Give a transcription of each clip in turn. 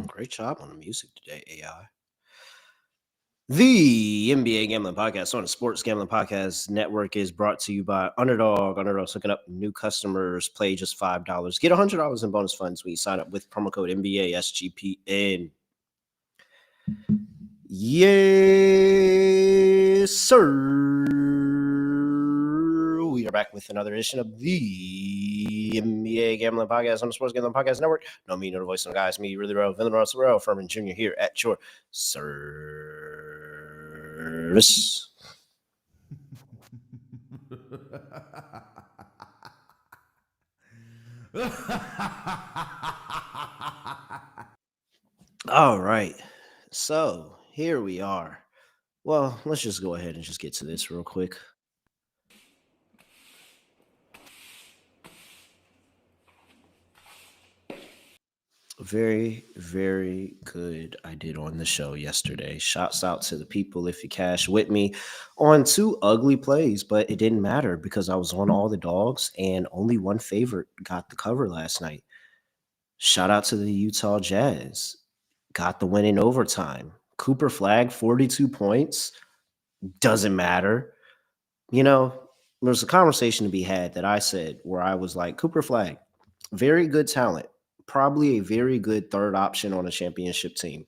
Great job on the music today, AI. The NBA Gambling Podcast on the Sports Gambling Podcast Network is brought to you by Underdog. Underdog's hooking up new customers. Play just $5. Get $100 in bonus funds when you sign up with promo code NBA SGPN. Yes, sir. We are back with another edition of the NBA Gambling Podcast on the Sports Gambling Podcast Network. No, me, no the voice, no guys, me, really, Terrell Furman Jr. here at your service. All right, so here we are. Well, let's just go ahead and just get to this real quick. Very, very good I did on the show yesterday. Shouts out to the people if you cash with me on 2 ugly plays, but it didn't matter because I was on all the dogs and only one favorite got the cover last night. Shout out to the Utah Jazz. Got the win in overtime. Cooper Flag, 42 points. Doesn't matter. You know, there's a conversation to be had that I said where I was like, Cooper Flag, very good talent. Probably a very good third option on a championship team.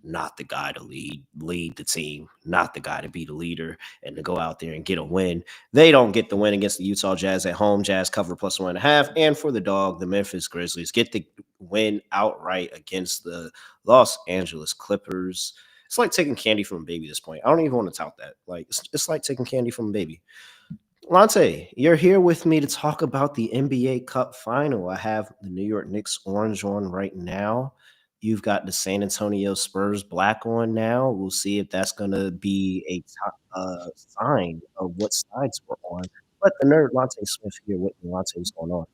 Not the guy to lead the team, not the guy to be the leader and to go out there and get a win. They don't get the win against the Utah Jazz at home. Jazz cover +1.5. And for the dog, the Memphis Grizzlies get the win outright against the Los Angeles Clippers. It's like taking candy from a baby at this point. I don't even want to tout that. Like, it's like taking candy from a baby. Lonte, you're here with me to talk about the NBA Cup final. I have the New York Knicks orange on right now. You've got the San Antonio Spurs black on now. We'll see if that's going to be a sign of what sides we're on. But the nerd Lonte Smith here with me. Lonte, what's going on?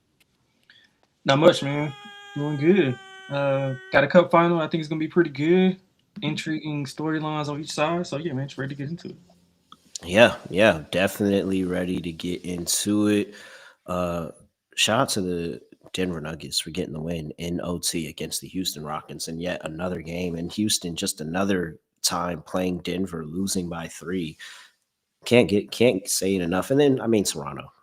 Not much, man. Doing good. Got a cup final. I think it's going to be pretty good. Intriguing storylines on each side. So, yeah, man, just ready to get into it. Yeah, definitely ready to get into it. Shout out to the Denver Nuggets for getting the win in OT against the Houston Rockets, and yet another game in Houston, just another time playing Denver, losing by 3. Can't say it enough. And then, I mean, Toronto.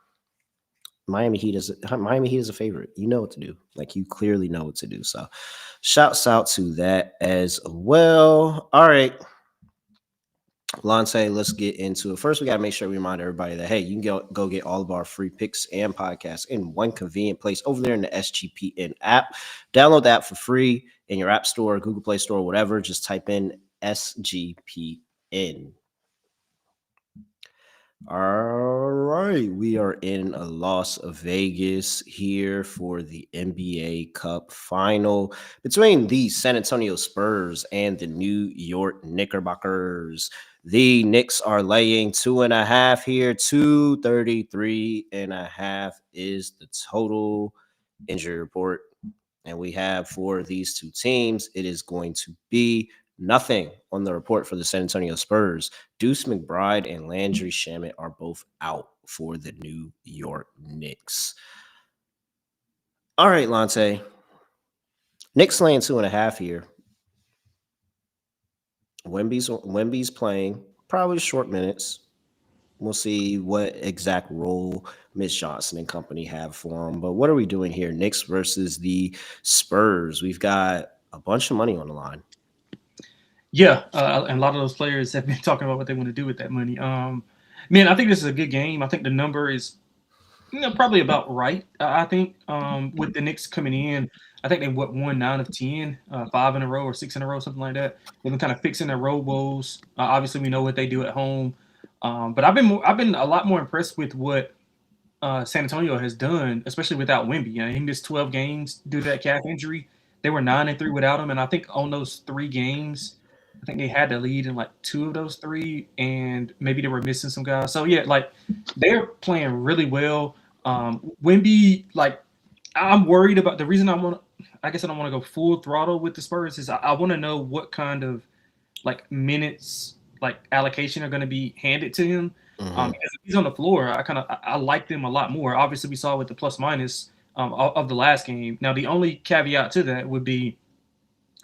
Miami Heat is a favorite. You know what to do. Like, you clearly know what to do. So shouts out to that as well. All right. Lonte, let's get into it. First, we got to make sure we remind everybody that, hey, you can go get all of our free picks and podcasts in one convenient place over there in the SGPN app. Download the app for free in your app store, Google Play Store, whatever. Just type in SGPN. All right, we are in Las Vegas here for the NBA Cup final between the San Antonio Spurs and the New York Knickerbockers. The Knicks are laying 2.5 here. 233.5 is the total injury report. And we have for these two teams, it is going to be nothing on the report for the San Antonio Spurs. Deuce McBride and Landry Shamet are both out for the New York Knicks. All right, Lonte. Knicks laying 2.5 here. Wemby's playing, probably short minutes. We'll see what exact role Mitch Johnson and company have for him. But what are we doing here? Knicks versus the Spurs. We've got a bunch of money on the line. Yeah, and a lot of those players have been talking about what they want to do with that money. Man, I think this is a good game. I think the number is probably about right. I think with the Knicks coming in, I think they won 9 of 10, 5 in a row or 6 in a row, something like that. They've been kind of fixing their road woes. Obviously, we know what they do at home. But I've been a lot more impressed with what San Antonio has done, especially without Wemby. You know, he missed 12 games due to that calf injury. They were 9-3 without him, and I think on those 3 games, I think they had the lead in like 2 of those 3, and maybe they were missing some guys. So yeah, like they're playing really well. Wemby, like I'm worried about the reason I guess I don't want to go full throttle with the Spurs is I want to know what kind of like minutes like allocation are going to be handed to him. Hmm. Because if he's on the floor, I like them a lot more. Obviously, we saw with the plus minus of the last game. Now, the only caveat to that would be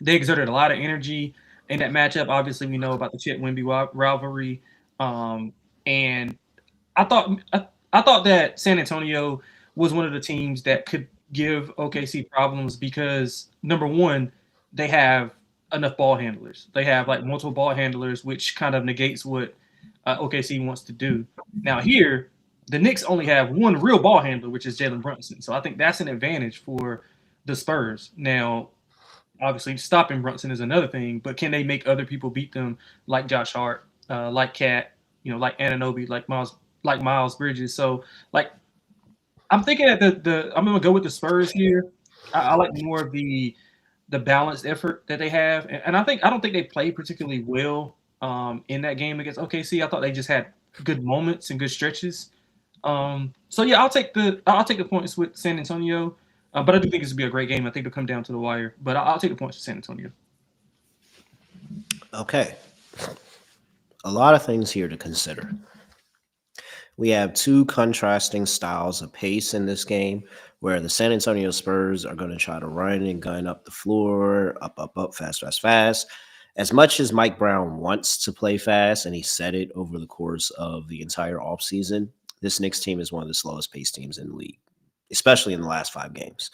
they exerted a lot of energy in that matchup. Obviously, we know about the Chet Wemby rivalry, and I thought that San Antonio was one of the teams that could give OKC problems because number one, they have enough ball handlers. They have like multiple ball handlers, which kind of negates what OKC wants to do. Now here, the Knicks only have one real ball handler, which is Jalen Brunson. So I think that's an advantage for the Spurs. Now, obviously, stopping Brunson is another thing, but can they make other people beat them like Josh Hart, like Cat, like Ananobi, like Miles Bridges? So like I'm thinking that the I'm gonna go with the Spurs here. I like more of the balanced effort that they have, and I don't think they played particularly well in that game against OKC. I thought they just had good moments and good stretches. So yeah, I'll take the points with San Antonio, but I do think this will be a great game. I think it'll come down to the wire, but I'll take the points with San Antonio. Okay. A lot of things here to consider. We have two contrasting styles of pace in this game where the San Antonio Spurs are going to try to run and gun up the floor, up, fast, fast, fast. As much as Mike Brown wants to play fast, and he said it over the course of the entire offseason, this Knicks team is one of the slowest paced teams in the league, especially in the last 5 games.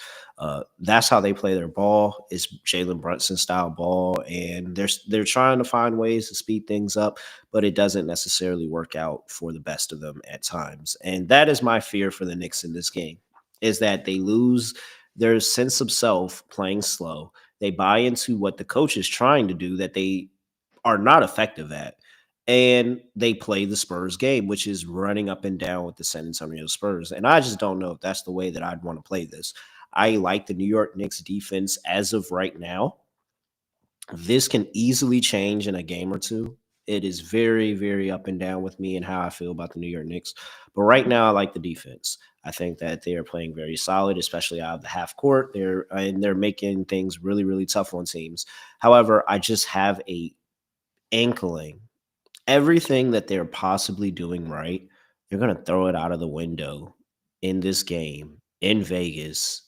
That's how they play their ball. Is Jalen Brunson style ball, and they're trying to find ways to speed things up, but it doesn't necessarily work out for the best of them at times. And that is my fear for the Knicks in this game, is that they lose their sense of self playing slow. They buy into what the coach is trying to do that they are not effective at. And they play the Spurs game, which is running up and down with the San Antonio Spurs. And I just don't know if that's the way that I'd want to play this. I like the New York Knicks defense as of right now. This can easily change in a game or two. It is very, very up and down with me and how I feel about the New York Knicks. But right now, I like the defense. I think that they are playing very solid, especially out of the half court. They're making things really, really tough on teams. However, I just have a inkling everything that they're possibly doing right, they're going to throw it out of the window in this game in Vegas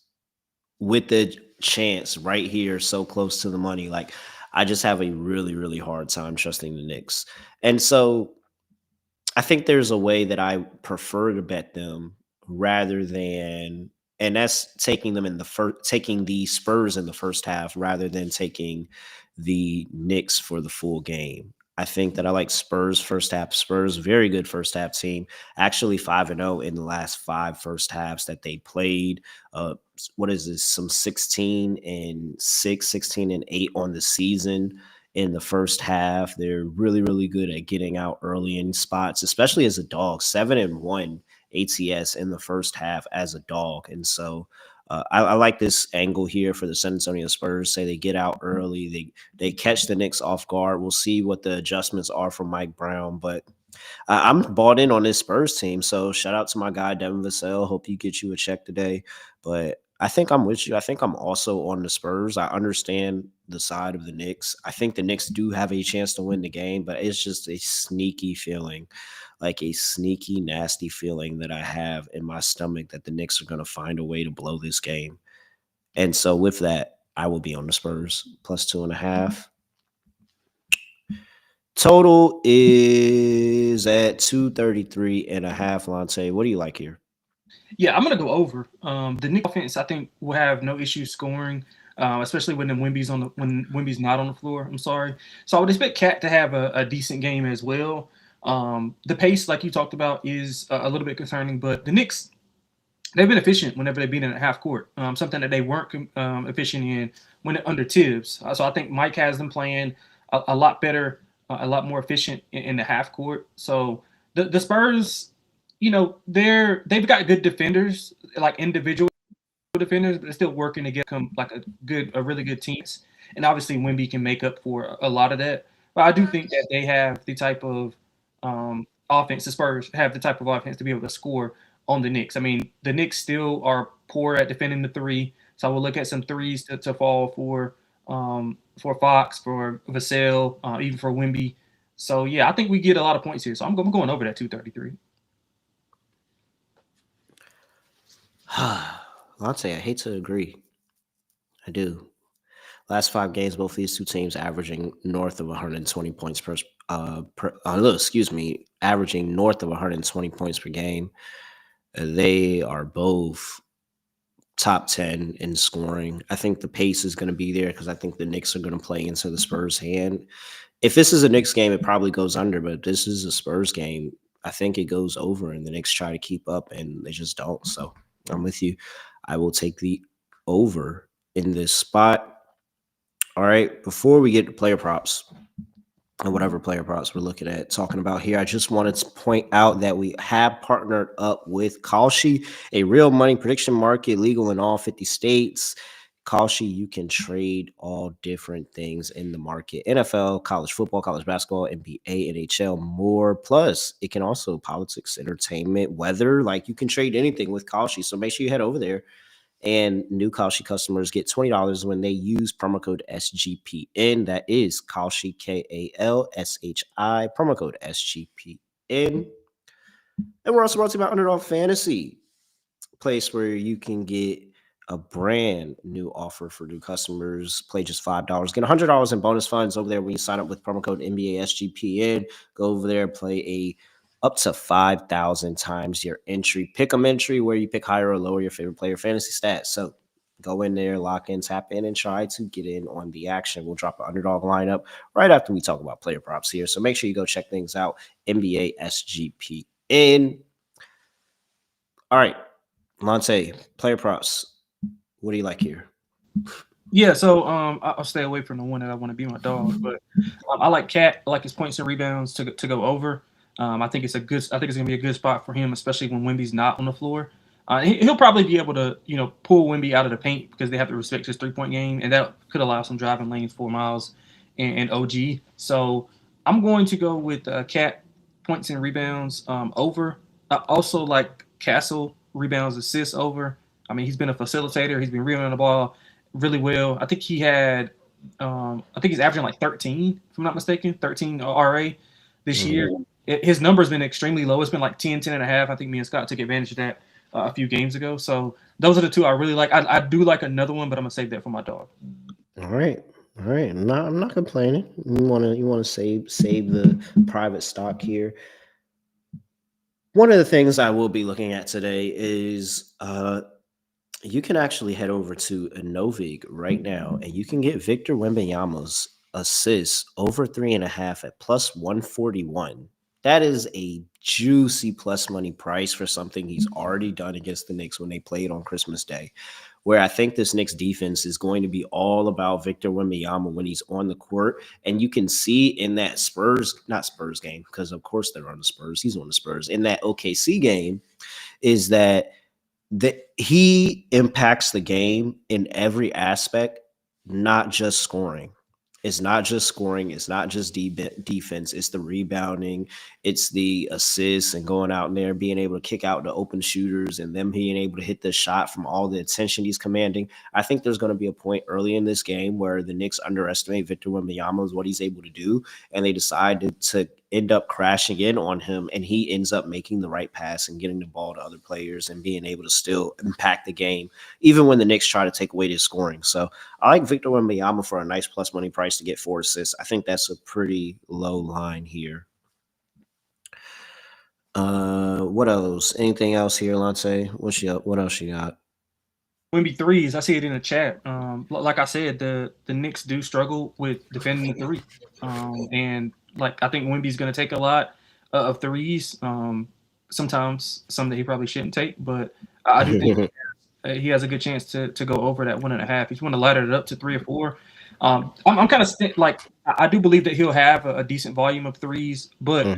with the chance right here so close to the money. Like, I just have a really, really hard time trusting the Knicks. And so I think there's a way that I prefer to bet them rather than, and that's taking them in the first, taking the Spurs in the first half rather than taking the Knicks for the full game. I think that I like Spurs first half. Spurs, very good first half team. Actually 5-0 in the last 5 first halves that they played. What is this? Some 16-6, 16-8 on the season in the first half. They're really, really good at getting out early in spots, especially as a dog. 7-1 ATS in the first half as a dog. And so I like this angle here for the San Antonio Spurs. Say they get out early, they catch the Knicks off guard. We'll see what the adjustments are for Mike Brown, but I'm bought in on this Spurs team. So shout out to my guy Devin Vassell. Hope you get you a check today. But I think I'm with you. I think I'm also on the Spurs. I understand the side of the Knicks. I think the Knicks do have a chance to win the game, but it's just a sneaky feeling, like a sneaky, nasty feeling that I have in my stomach that the Knicks are going to find a way to blow this game. And so with that, I will be on the Spurs plus 2.5. Total is at 233.5. Lonte, what do you like here? Yeah, I'm gonna go over. The Knicks offense, I think, will have no issues scoring, especially when when Wimby's not on the floor. I'm sorry, so I would expect Cat to have a decent game as well. The pace, like you talked about, is a little bit concerning, but the Knicks, they've been efficient whenever they've been in a half court. Something that they weren't efficient in when under Tibbs. So I think Mike has them playing a lot better, a lot more efficient in the half court. So the Spurs, they've got good defenders, like individual defenders, but they're still working to get them like a really good team. And obviously, Wemby can make up for a lot of that. But I do think that they have the type of offense. The Spurs have the type of offense to be able to score on the Knicks. I mean, the Knicks still are poor at defending the three, so I will look at some threes to fall for Fox, for Vassell, even for Wemby. So yeah, I think we get a lot of points here. So I'm going over that 233. Lonte, I hate to agree. I do. Last 5 games, both these two teams averaging north of 120 points averaging north of 120 points per game. They are both top 10 in scoring. I think the pace is going to be there because I think the Knicks are going to play into the Spurs' hand. If this is a Knicks game, it probably goes under, but this is a Spurs game. I think it goes over, and the Knicks try to keep up, and they just don't. So I'm with you. I will take the over in this spot. All right, before we get to player props and whatever player props we're looking at talking about here, I just wanted to point out that we have partnered up with Kalshi, a real money prediction market, legal in all 50 states. Kalshi, you can trade all different things in the market: NFL, college football, college basketball, NBA, NHL, more. Plus, it can also politics, entertainment, weather. Like, you can trade anything with Kalshi. So make sure you head over there. And new Kalshi customers get $20 when they use promo code SGPN. That is Kalshi, KALSHI, promo code SGPN. And we're also brought to you by Underdog Fantasy, a place where you can get a brand new offer for new customers. Play just $5. Get $100 in bonus funds over there when you sign up with promo code NBA SGPN. Go over there, play up to 5,000 times your entry. Pick 'em entry where you pick higher or lower your favorite player fantasy stats. So go in there, lock in, tap in, and try to get in on the action. We'll drop an underdog lineup right after we talk about player props here. So make sure you go check things out. NBA SGPN. All right, Lonte, player props. What do you like here? Yeah, so I'll stay away from the one that I want to be my dog, but I like Cat. I like his points and rebounds to go over. I think it's gonna be a good spot for him, especially when Wemby's not on the floor. He'll probably be able to pull Wemby out of the paint because they have to respect his 3-point game, and that could allow some driving lanes for Miles and OG. So I'm going to go with Cat points and rebounds over. I also like Castle rebounds assists over. I mean, he's been a facilitator. He's been rebounding the ball really well. I think he had, I think he's averaging like 13, if I'm not mistaken, 13 RA this year. His number's been extremely low. It's been like 10, 10 and a half. I think me and Scott took advantage of that a few games ago. So those are the two I really like. I do like another one, but I'm gonna save that for my dog. All right. I'm not complaining. You wanna save the private stock here. One of the things I will be looking at today is you can actually head over to Novig right now, and you can get Victor Wembanyama's assists over 3.5 at plus 141. That is a juicy plus money price for something he's already done against the Knicks when they played on Christmas Day, where I think this Knicks defense is going to be all about Victor Wembanyama when he's on the court. And you can see in that not Spurs game, because of course they're on the Spurs. He's on the Spurs. In that OKC game is that he impacts the game in every aspect, not just scoring. It's not just scoring. It's not just defense. It's the rebounding. It's the assists and going out there, being able to kick out the open shooters and them being able to hit the shot from all the attention he's commanding. I think there's going to be a point early in this game where the Knicks underestimate Victor Wembanyama, what he's able to do, and they decide to end up crashing in on him, and he ends up making the right pass and getting the ball to other players and being able to still impact the game, even when the Knicks try to take away his scoring. So I like Victor Wembanyama for a nice plus money price to get 4 assists. I think that's a pretty low line here. What else? Anything else here, Lonte? What else you got? Wemby threes. I see it in the chat. Like I said, the Knicks do struggle with defending the three, and like I think Wemby's going to take a lot of threes. Sometimes some that he probably shouldn't take, but I do think he has a good chance to go over that 1.5. If you want to ladder it up to 3 or 4, I'm kind of like I do believe that he'll have a decent volume of threes, but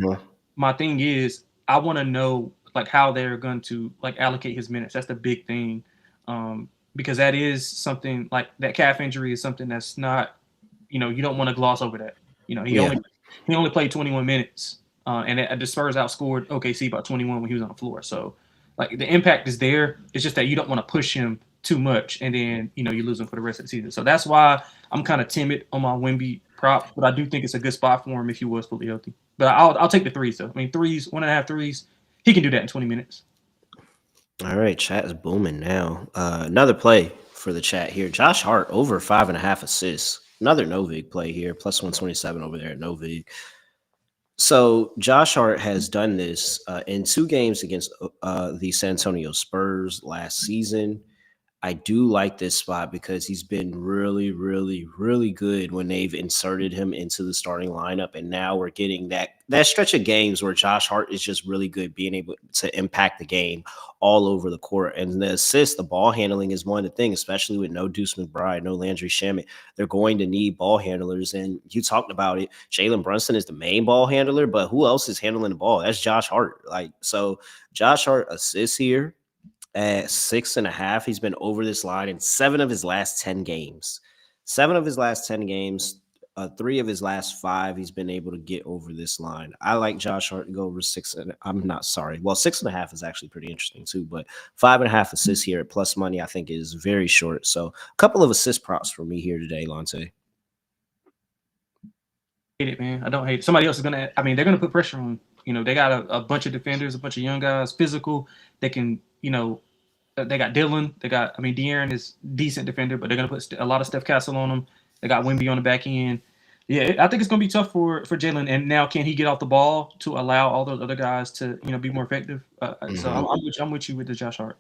my thing is I want to know like how they're going to like allocate his minutes. That's the big thing, because that is something like that calf injury is something that's not, you don't want to gloss over that. He Yeah. only played 21 minutes, and the Spurs outscored OKC by 21 when he was on the floor. So like the impact is there. It's just that you don't want to push him too much, and then you lose him for the rest of the season. So that's why I'm kind of timid on my Wemby prop, but I do think it's a good spot for him if he was fully healthy. But I'll take the threes though. I mean, threes, 1.5 threes, he can do that in 20 minutes. All right, chat is booming now. Another play for the chat here. Josh Hart over 5.5 assists. Another Novig play here, plus 127 over there at Novig. So Josh Hart has done this in 2 games against the San Antonio Spurs last season. I do like this spot because he's been really, really, really good when they've inserted him into the starting lineup. And now we're getting that stretch of games where Josh Hart is just really good, being able to impact the game all over the court. And the assist, the ball handling is one of the things, especially with no Deuce McBride, no Landry Shamet. They're going to need ball handlers. And you talked about it. Jalen Brunson is the main ball handler, but who else is handling the ball? That's Josh Hart. So Josh Hart assists here at 6.5. He's been over this line in 7 of his last 10 games. 7 of his last 10 games, 3 of his last 5, he's been able to get over this line. I like Josh Hart to go over 6. I'm not sorry. Well, 6.5 is actually pretty interesting too, but 5.5 assists here at plus money, I think is very short. So a couple of assist props for me here today, Lonte. Hate it, man. I don't hate it. Somebody else is gonna. I mean, they're gonna put pressure on. They got a bunch of defenders, a bunch of young guys, physical. They can, they got Dylan. They got. I mean, De'Aaron is decent defender, but they're gonna put a lot of Steph Castle on them. They got Wemby on the back end. Yeah, I think it's gonna be tough for Jalen. And now, can he get off the ball to allow all those other guys to be more effective? So I'm with you with the Josh Hart.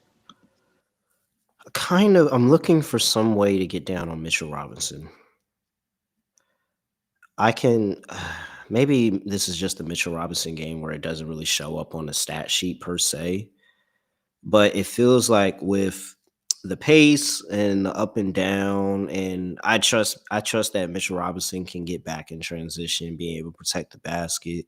I'm looking for some way to get down on Mitchell Robinson. I can maybe this is just the Mitchell Robinson game where it doesn't really show up on the stat sheet per se, but it feels like with the pace and the up and down, and I trust that Mitchell Robinson can get back in transition, being able to protect the basket.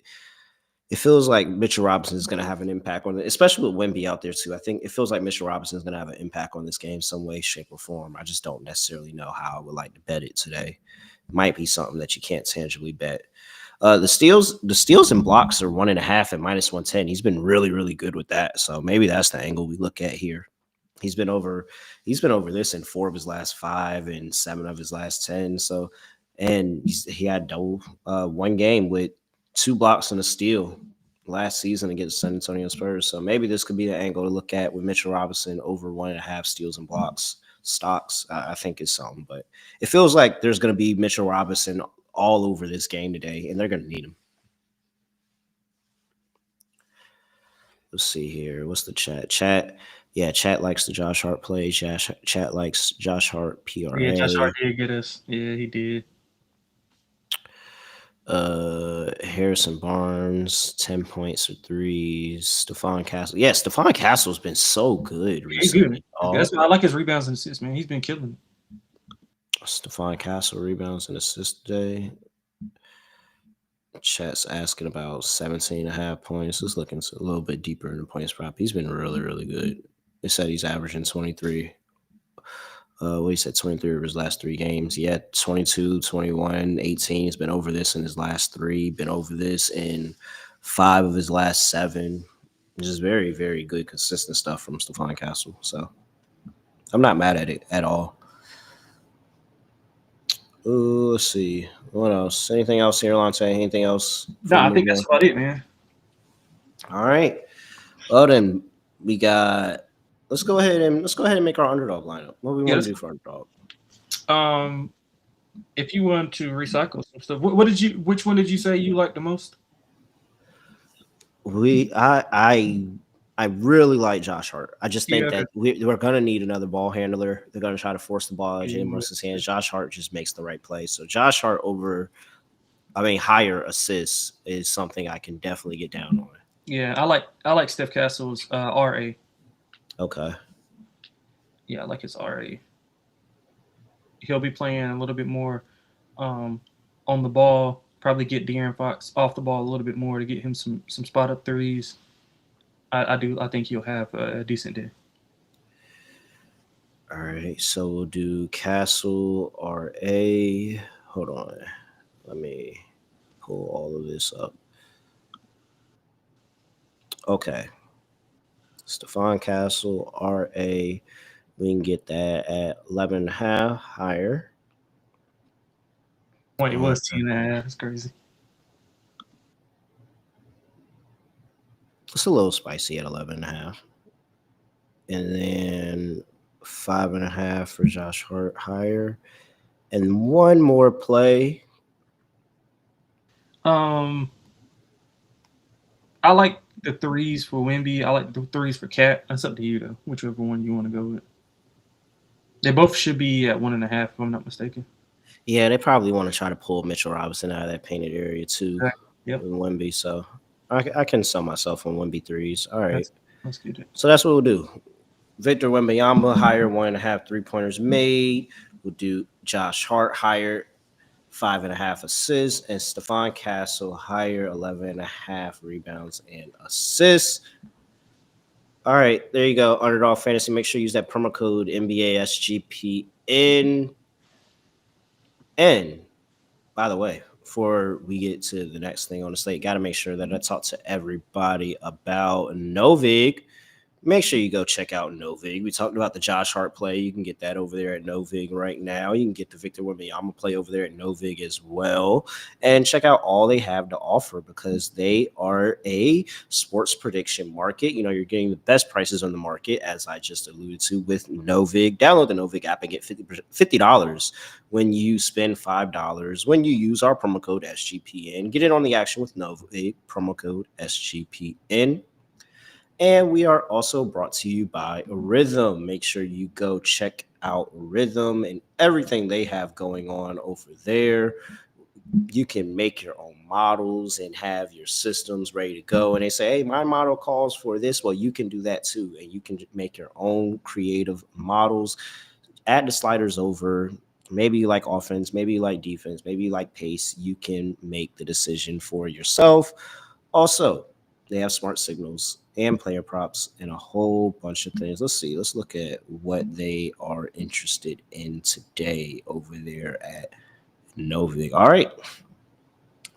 It feels like Mitchell Robinson is going to have an impact on it, especially with Wemby out there too. I think it feels like Mitchell Robinson is going to have an impact on this game some way, shape, or form. I just don't necessarily know how I would like to bet it today. Might be something that you can't tangibly bet. The steals and blocks are 1.5 at -110. He's been really, really good with that. So maybe that's the angle we look at here. He's been over this in 4 of his last 5 and 7 of his last 10. So, and he had one game with 2 blocks and a steal last season against San Antonio Spurs. So maybe this could be the angle to look at with Mitchell Robinson over 1.5 steals and blocks. Stocks, I think is something, but it feels like there's going to be Mitchell Robinson all over this game today, and they're going to need him. Let's see here. What's the chat? Chat likes the Josh Hart play. Chat likes Josh Hart PRA. Yeah, Josh Hart did get us. Yeah, he did. Harrison Barnes, 10 points or threes. Stephon Castle. Yeah, Stephon Castle's been so good recently. That's why I like his rebounds and assists, man. He's been killing it. Stephon Castle rebounds and assists today. Chat's asking about 17.5 points. Let's look into a little bit deeper in the points prop. He's been really, really good. They said he's averaging 23. He said 23 of his last 3 games. Yeah, 22, 21, 18. He's been over this in his last 3. Been over this in 5 of his last 7. Just very, very good, consistent stuff from Stephon Castle. So I'm not mad at it at all. Let's see. What else? Anything else here, Lonte? Anything else? No, I think that's about it, man. All right. Well, then we got. Let's go ahead and make our underdog lineup. What do we want to do for underdog? If you want to recycle some stuff, which one did you say you liked the most? I really like Josh Hart. I just think that we're going to need another ball handler. They're going to try to force the ball out of Jalen Brunson's hands. Josh Hart just makes the right play. So Josh Hart higher assists is something I can definitely get down on. Yeah, I like Steph Castle's RA. Okay. Yeah, I like his RA. He'll be playing a little bit more on the ball. Probably get De'Aaron Fox off the ball a little bit more to get him some spot up threes. I do. I think he'll have a decent day. All right, so we'll do Castle RA. Hold on. Let me pull all of this up. Okay. Stephon Castle RA. We can get that at 11.5 higher. Point, it was 10.5. That's crazy. It's a little spicy at 11.5. And then 5.5 for Josh Hart higher. And one more play. I like the threes for Wemby. I like the threes for Cat. That's up to you though, whichever one you want to go with. They both should be at 1.5, if I'm not mistaken. Yeah, they probably want to try to pull Mitchell Robinson out of that painted area too. Okay. Yep. In Wemby, so I can sell myself on Wemby threes. All right. Let's get it. So that's what we'll do. Victor Wembanyama higher 1.5 3-pointers made. We'll do Josh Hart higher 5.5 assists, and Stephon Castle higher 11.5 rebounds and assists. All right, there you go. Underdog Fantasy. Make sure you use that promo code NBA SGPN. And by the way, before we get to the next thing on the slate, got to make sure that I talk to everybody about Novig. Make sure you go check out Novig. We talked about the Josh Hart play. You can get that over there at Novig right now. You can get the Victor Wembanyama play over there at Novig as well. And check out all they have to offer because they are a sports prediction market. You know, you're getting the best prices on the market, as I just alluded to with Novig. Download the Novig app and get $50 when you spend $5 when you use our promo code SGPN. Get in on the action with Novig, promo code SGPN. And we are also brought to you by Rhythm. Make sure you go check out Rhythm and everything they have going on over there. You can make your own models and have your systems ready to go. And they say, hey, my model calls for this. Well, you can do that too. And you can make your own creative models. Add the sliders over. Maybe you like offense, maybe you like defense, maybe you like pace. You can make the decision for yourself. Also, they have smart signals and player props and a whole bunch of things. Let's see. Let's look at what they are interested in today over there at Novig. All right.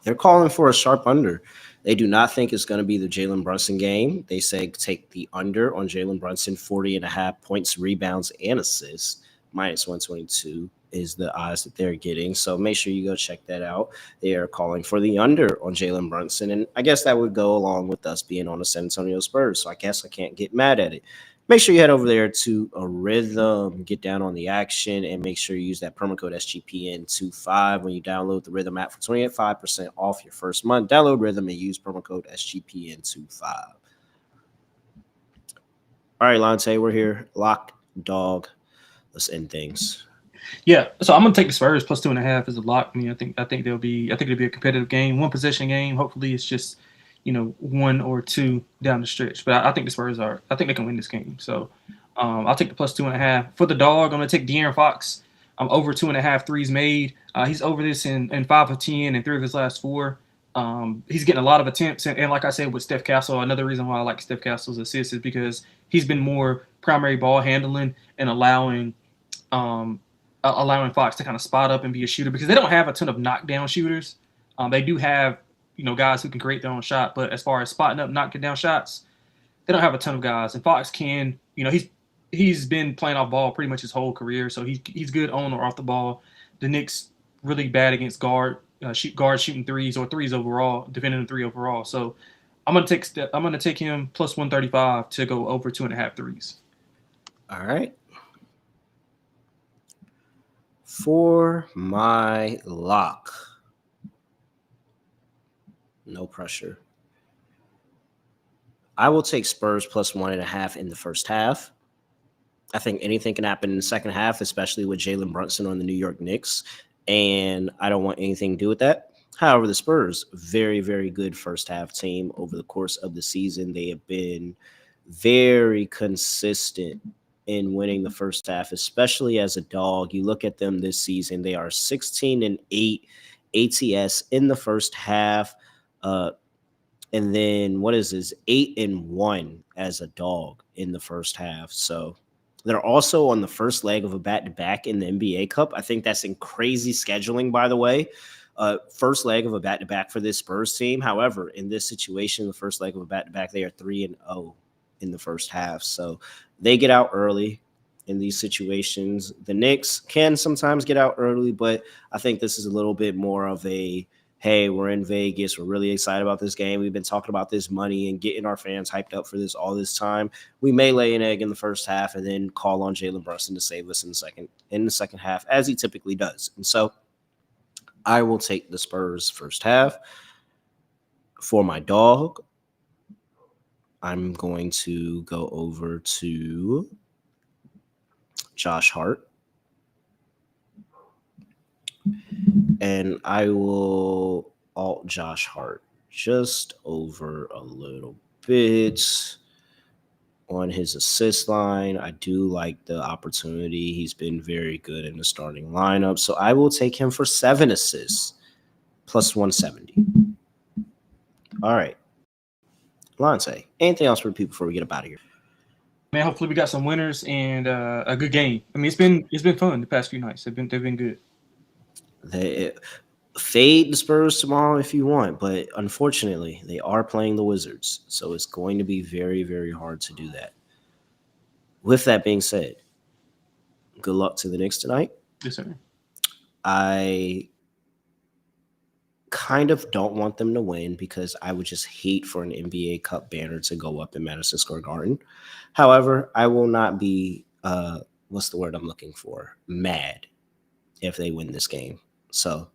They're calling for a sharp under. They do not think it's going to be the Jalen Brunson game. They say take the under on Jalen Brunson, 40.5 points, rebounds, and assists. Minus 122 is the odds that they're getting. So make sure you go check that out. They are calling for the under on Jalen Brunson. And I guess that would go along with us being on the San Antonio Spurs. So I guess I can't get mad at it. Make sure you head over there to a Rhythm, get down on the action, and make sure you use that promo code SGPN25 when you download the Rhythm app for 25% off your first month. Download Rhythm and use promo code SGPN25. All right, Lonte, we're here. Locked dog. Let's end things. Yeah, so I'm gonna take the Spurs plus 2.5 as a lock. I mean, I think it'll be a competitive game, one possession game. Hopefully, it's just one or two down the stretch. But I think the Spurs I think they can win this game. So I'll take the plus 2.5 for the dog. I'm gonna take De'Aaron Fox. I'm over 2.5 threes made. He's over this in 5 of 10 and 3 of his last 4. He's getting a lot of attempts, and like I said with Steph Castle, another reason why I like Steph Castle's assists is because he's been more primary ball handling and allowing Fox to kind of spot up and be a shooter because they don't have a ton of knockdown shooters. They do have guys who can create their own shot, but as far as spotting up, knocking down shots, they don't have a ton of guys. And Fox can, he's been playing off ball pretty much his whole career, so he's good on or off the ball. The Knicks really bad against guards shooting threes or threes overall, defending the 3 overall. So I'm gonna take him plus 135 to go over 2.5 threes. All right. For my lock, no pressure. I will take Spurs plus 1.5 in the first half. I think anything can happen in the second half, especially with Jalen Brunson on the New York Knicks, and I don't want anything to do with that. However, the Spurs, very, very good first half team over the course of the season. They have been very consistent in winning the first half, especially as a dog. You look at them this season, they are 16-8 ATS in the first half. And then what is this? 8-1 as a dog in the first half. So they're also on the first leg of a back-to-back in the NBA Cup. I think that's in crazy scheduling, by the way. First leg of a back-to-back for this Spurs team. However, in this situation, the first leg of a back-to-back, they are 3-0 in the first half. So they get out early in these situations. The Knicks can sometimes get out early, but I think this is a little bit more of a, hey, we're in Vegas. We're really excited about this game. We've been talking about this money and getting our fans hyped up for this all this time. We may lay an egg in the first half and then call on Jalen Brunson to save us in the second half, as he typically does. And so I will take the Spurs first half. For my dog, I'm going to go over to Josh Hart. And I will alt Josh Hart just over a little bit on his assist line. I do like the opportunity. He's been very good in the starting lineup. So I will take him for 7 assists plus 170. All right. Lonte, anything else for the people before we get up out of here? Man, hopefully we got some winners and a good game. I mean, it's been fun the past few nights. They've been good. They fade the Spurs tomorrow if you want, but unfortunately, they are playing the Wizards, so it's going to be very, very hard to do that. With that being said, good luck to the Knicks tonight. Yes, sir. I kind of don't want them to win because I would just hate for an NBA Cup banner to go up in Madison Square Garden. However, I will not be, what's the word I'm looking for? Mad if they win this game. So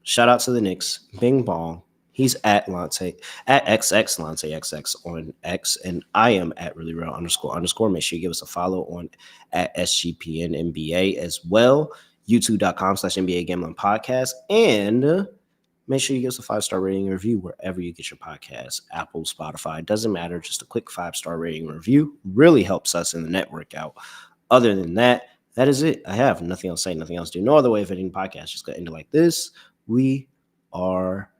shout out to the Knicks. Bing bong. He's at Lonte, at XX Lonte XX on X, and I am at really real __. Make sure you give us a follow on at SGPN NBA as well. YouTube.com/NBA Gambling Podcast. And make sure you give us a 5-star rating and review wherever you get your podcasts. Apple, Spotify, doesn't matter. Just a quick 5-star rating and review really helps us in the network out. Other than that, that is it. I have nothing else to say, nothing else to do. No other way of ending the podcast. Just going to end it like this. We are